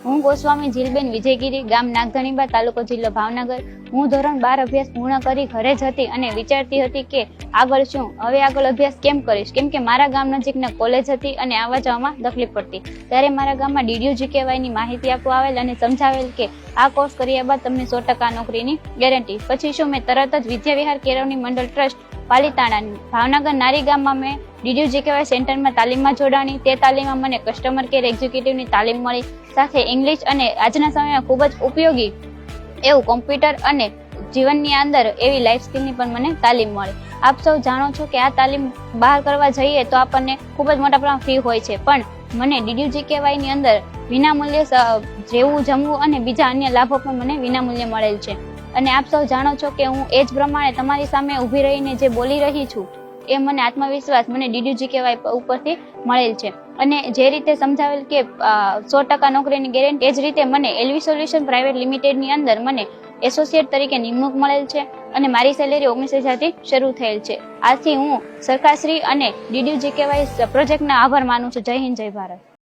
હું ગોસ્વામી જીલબેન વિજયગીરી, ગામ નાગધણીબા, તાલુકો જિલ્લો ભાવનગર. હું ધોરણ 12 અભ્યાસ પૂર્ણ કરી ઘરે જ હતી અને વિચારતી હતી કે આગળ શું, હવે આગળ અભ્યાસ કેમ કરીશ, કેમ કે મારા ગામ નજીકના કોલેજ હતી અને આવવા જવામાં તકલીફ પડતી. ત્યારે મારા ગામમાં DDU-GKY ની માહિતી આપવા આવેલ અને સમજાવેલ કે આ કોર્સ કર્યા બાદ તમને 100% નોકરીની ગેરંટી. પછી શું, મેં તરત જ વિદ્યાવિહાર કેળવણી મંડળ ટ્રસ્ટ પાલીતાણા ભાવનગર નારી ગામમાં મેં DDU-GKY સેન્ટરમાં તાલીમમાં જોડાણી. તે તાલીમમાં મને કસ્ટમર કેર એક્ઝિક્યુટિવની તાલીમ મળી, સાથે ઇંગ્લિશ અને આજના સમયમાં ખૂબ જ ઉપયોગી એવું કોમ્પ્યુટર અને જીવનની અંદર એવી લાઈફ સ્કિલની પણ મને તાલીમ મળી. આપ સૌ જાણો છો કે આ તાલીમ બહાર કરવા જઈએ તો આપણને ખૂબ જ મોટા પ્રમાણમાં ફી હોય છે, પણ મને DDU-GKY ની અંદર વિનામૂલ્યે રહેવું, જમવું અને બીજા અન્ય લાભો પણ મને વિનામૂલ્યે મળેલ છે. અને આપ સૌ જાણો છો કે હું એ જ પ્રમાણે તમારી સામે ઊભી રહીને જે બોલી રહી છું એ મને આત્મવિશ્વાસ મને DDU-GKY ઉપરથી મળેલ છે. અને જે રીતે સમજાવેલ કે 100% નોકરીની ગેરંટી, એ જ રીતે મને LV સોલ્યુશન પ્રાઇવેટ લિમિટેડની અંદર મને એસોસિએટ તરીકે નિમણૂક મળેલ છે અને મારી સેલેરી 19,000 થી શરૂ થયેલ છે. આથી હું સરકારશ્રી અને DDU-GKY પ્રોજેક્ટના આભાર માનું છું. જય હિન્દ, જય ભારત.